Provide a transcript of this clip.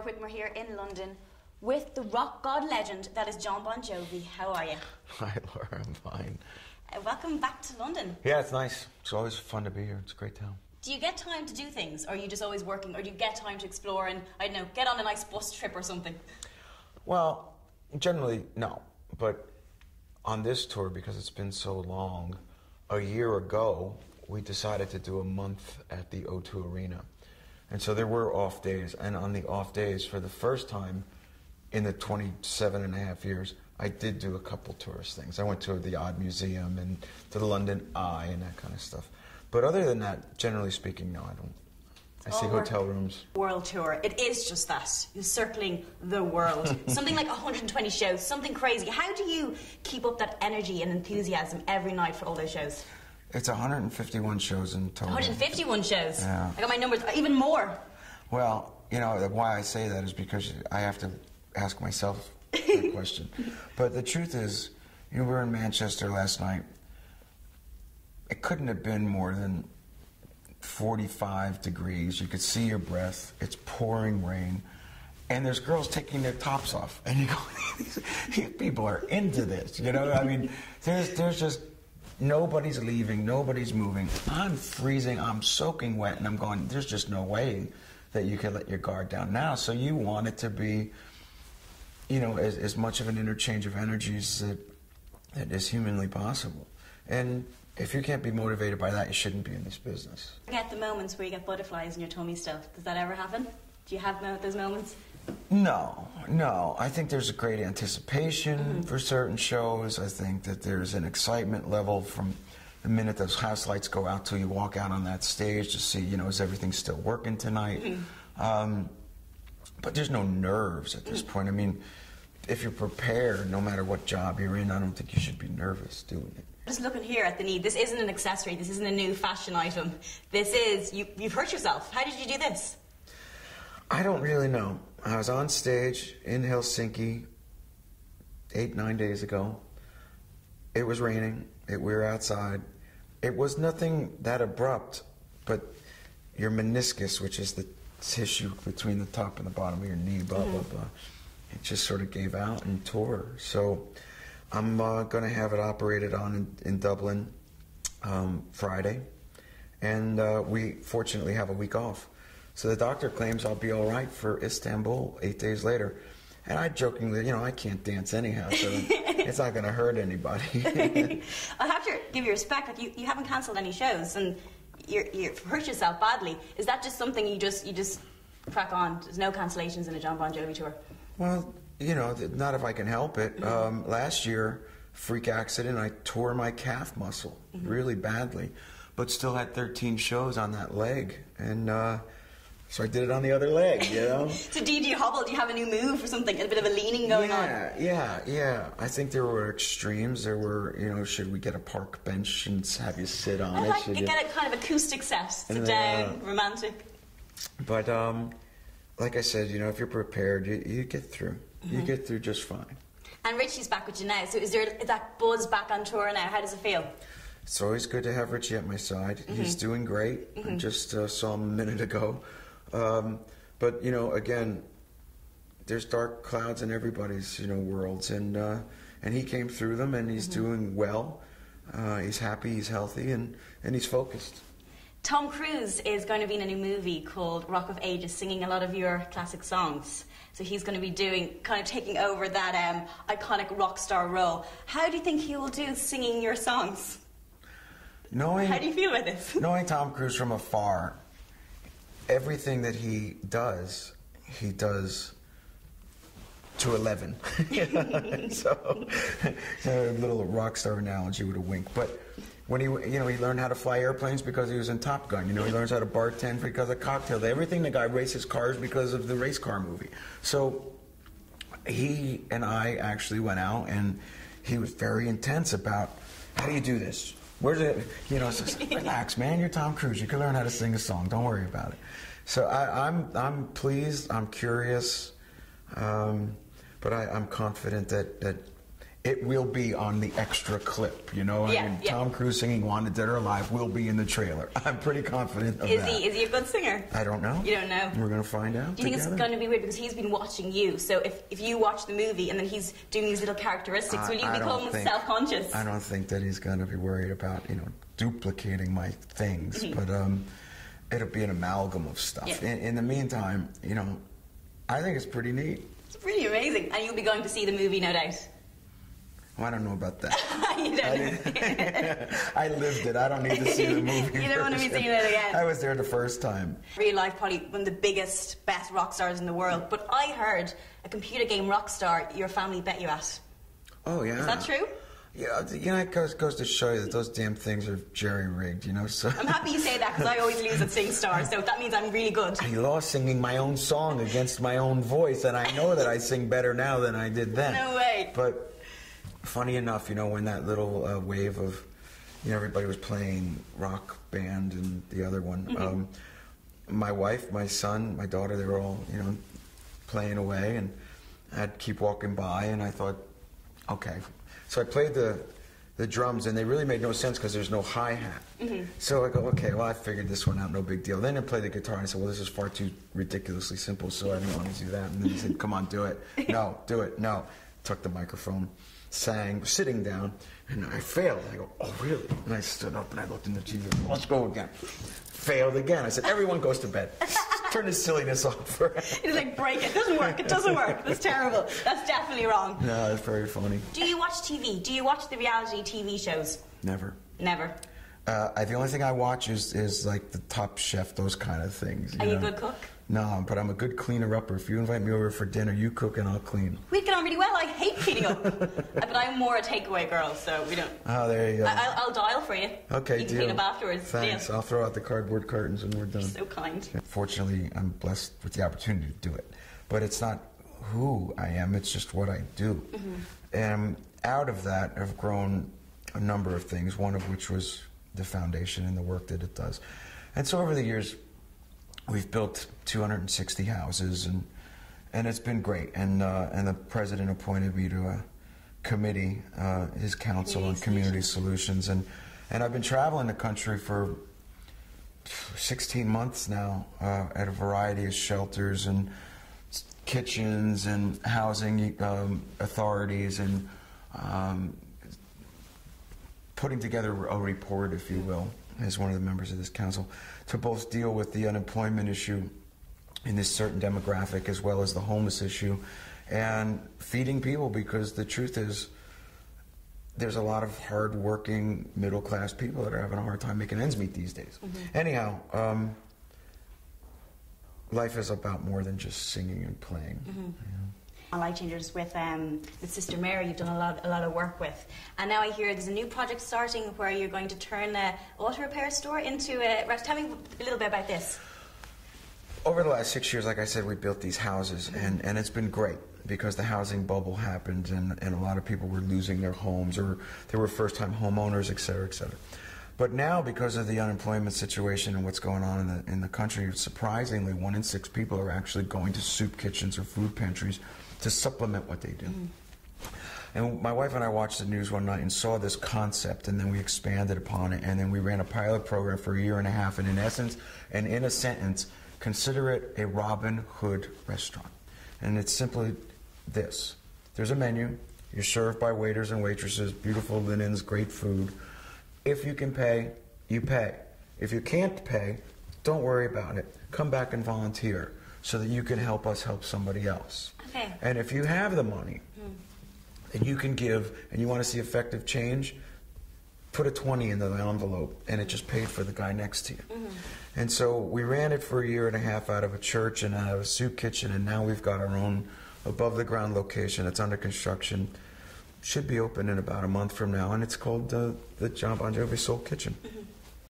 with, we're here in London with the rock god legend that is Jon Bon Jovi. How are you? Hi, Laura. I'm fine. Welcome back to London. Yeah, it's nice. It's always fun to be here. It's a great town. Do you get time to do things, or are you just always working, or do you get time to explore and, I don't know, get on a nice bus trip or something? Well, generally, no. But on this tour, because it's been so long, a year ago, we decided to do a month at the O2 Arena. And so there were off days, and on the off days, for the first time in the 27 and a half years, I did do a couple tourist things. I went to the Odd Museum and to the London Eye and that kind of stuff. But other than that, generally speaking, no, I don't. I see hotel rooms. World tour. It is just that. You're circling the world. Something like 120 shows, something crazy. How do you keep up that energy and enthusiasm every night for all those shows? It's 151 shows in total. 151 shows? Yeah. I got my numbers, even more. Well, you know, why I say that is because I have to ask myself that question. But the truth is, you know, we were in Manchester last night. It couldn't have been more than 45 degrees. You could see your breath. It's pouring rain. And there's girls taking their tops off. And you go, these people are into this, you know? I mean, there's just, nobody's leaving, nobody's moving. I'm freezing, I'm soaking wet, and I'm going, there's just no way that you can let your guard down now. So you want it to be, you know, as much of an interchange of energies that is humanly possible. And if you can't be motivated by that, you shouldn't be in this business. You get the moments where you get butterflies in your tummy still. Does that ever happen? Do you have those moments? No. I think there's a great anticipation for certain shows. I think that there's an excitement level from the minute those house lights go out till you walk out on that stage to see, you know, is everything still working tonight? But there's no nerves at this point. I mean, if you're prepared, no matter what job you're in, I don't think you should be nervous doing it. Just looking here at the knee, this isn't an accessory, this isn't a new fashion item. This is, you've hurt yourself. How did you do this? I don't really know. I was on stage in Helsinki 8-9 days ago. It was raining. We were outside. It was nothing that abrupt, but your meniscus, which is the tissue between the top and the bottom of your knee, blah, blah, blah, it just sort of gave out and tore. So I'm going to have it operated on in Dublin Friday, and we fortunately have a week off. So the doctor claims I'll be all right for Istanbul 8 days later. And I jokingly, you know, I can't dance anyhow, so it's not going to hurt anybody. I have to give you respect. Like you haven't cancelled any shows, and you've hurt yourself badly. Is that just something you just crack on? There's no cancellations in a Jon Bon Jovi tour? Well, you know, not if I can help it. Last year, freak accident, I tore my calf muscle really badly, but still had 13 shows on that leg. And so I did it on the other leg, you know? So do you hobble? Do you have a new move or something? A bit of a leaning going on? Yeah. I think there were extremes. There were, you know, should we get a park bench and have you sit on it? Should you get a kind of acoustic set, sit down, romantic. But like I said, you know, if you're prepared, you get through. You get through just fine. And Richie's back with you now. So is that buzz back on tour now? How does it feel? It's always good to have Richie at my side. He's doing great. I just saw him a minute ago. But, you know, again, there's dark clouds in everybody's, you know, worlds, and he came through them, and he's doing well. He's happy, he's healthy, and he's focused. Tom Cruise is going to be in a new movie called Rock of Ages, singing a lot of your classic songs. So he's going to be taking over that iconic rock star role. How do you think he will do singing your songs? How do you feel about this? Knowing Tom Cruise from afar, everything that he does to 11. So a little rock star analogy with a wink. But when he learned how to fly airplanes because he was in Top Gun. You know, he learns how to bartend because of Cocktail. Everything, the guy races cars because of the race car movie. So he and I actually went out, and he was very intense about, how do you do this? Where's it? You know, it's just, relax, man. You're Tom Cruise. You can learn how to sing a song. Don't worry about it. So I'm pleased. I'm curious, but I'm confident that it will be on the extra clip, you know? Yeah, I mean, yeah. Tom Cruise singing Wanted Dead or Alive will be in the trailer. I'm pretty confident of that. Is he a good singer? I don't know. You don't know? We're going to find out Do you think together. it's going to be weird because he's been watching you? So if you watch the movie and then he's doing these little characteristics, will you become self-conscious? I don't think that he's going to be worried about, you know, duplicating my things, but it'll be an amalgam of stuff. Yeah. In the meantime, you know, I think it's pretty neat. It's pretty amazing. And you'll be going to see the movie, no doubt. Well, I don't know about that. You don't know. I lived it. I don't need to see the movie. You don't want to be seeing it again. I was there the first time. Real life, probably one of the biggest, best rock stars in the world. But I heard a computer game rock star your family bet you at. Oh, yeah. Is that true? Yeah, you know, it goes to show you that those damn things are jerry-rigged, you know, so... I'm happy you say that because I always lose at Sing Star, so that means I'm really good. I lost singing my own song against my own voice, and I know that I sing better now than I did then. No way. But funny enough, you know, when that little wave of, you know, everybody was playing Rock Band and the other one, my wife, my son, my daughter, they were all, you know, playing away, and I'd keep walking by, and I thought, okay. So I played the drums, and they really made no sense because there's no hi-hat. So I go, okay, well, I figured this one out, no big deal. Then I played the guitar, and I said, well, this is far too ridiculously simple, so I didn't want to do that. And then he said, come on, do it. No, do it, no. Took the microphone, sang, sitting down, and I failed. I go, oh, really? And I stood up, and I looked in the TV, let's go again. Failed again. I said, everyone goes to bed. Turn this silliness off. It's like, break it. It doesn't work. It doesn't work. That's terrible. That's definitely wrong. No, it's very funny. Do you watch TV? Do you watch the reality TV shows? Never. Never. The only thing I watch is like the Top Chef, those kind of things. Are you a good cook? No, but I'm a good cleaner-upper. If you invite me over for dinner, you cook and I'll clean. We get on really well. I hate cleaning up. But I'm more a takeaway girl, so we don't... Oh, there you go. I'll dial for you. Okay, you can clean up afterwards. Thanks. Deal. I'll throw out the cardboard cartons and we're done. You're so kind. Fortunately, I'm blessed with the opportunity to do it. But it's not who I am, it's just what I do. And out of that, I've grown a number of things, one of which was the foundation and the work that it does. And so over the years, we've built 260 houses, and it's been great. And the president appointed me to a committee, his council on community solutions, and I've been traveling the country for 16 months now at a variety of shelters and kitchens and housing authorities, and putting together a report, if you will, as one of the members of this council, to both deal with the unemployment issue in this certain demographic as well as the homeless issue, and feeding people, because the truth is there's a lot of hard-working middle-class people that are having a hard time making ends meet these days. Anyhow, life is about more than just singing and playing. On Light Changers with Sister Mary, you've done a lot of work with, and now I hear there's a new project starting where you're going to turn an auto repair store into a restaurant. Tell me a little bit about this. Over the last 6 years, like I said, we built these houses, and it's been great because the housing bubble happened, and a lot of people were losing their homes, or they were first-time homeowners, et cetera, et cetera. But now, because of the unemployment situation and what's going on in the country, surprisingly, 1 in 6 people are actually going to soup kitchens or food pantries to supplement what they do. And my wife and I watched the news one night and saw this concept, and then we expanded upon it, and then we ran a pilot program for 1.5 years, and in essence, and in a sentence, consider it a Robin Hood restaurant. And it's simply this. There's a menu. You're served by waiters and waitresses, beautiful linens, great food. If you can pay, you pay. If you can't pay, don't worry about it. Come back and volunteer so that you can help us help somebody else. Okay. And if you have the money that you can give and you want to see effective change, put a 20 into the envelope, and it just paid for the guy next to you. And so we ran it for 1.5 years out of a church and out of a soup kitchen, and now we've got our own above-the-ground location. It's under construction. Should be open in about a month from now, and it's called the John Bon Jovi Soul Kitchen.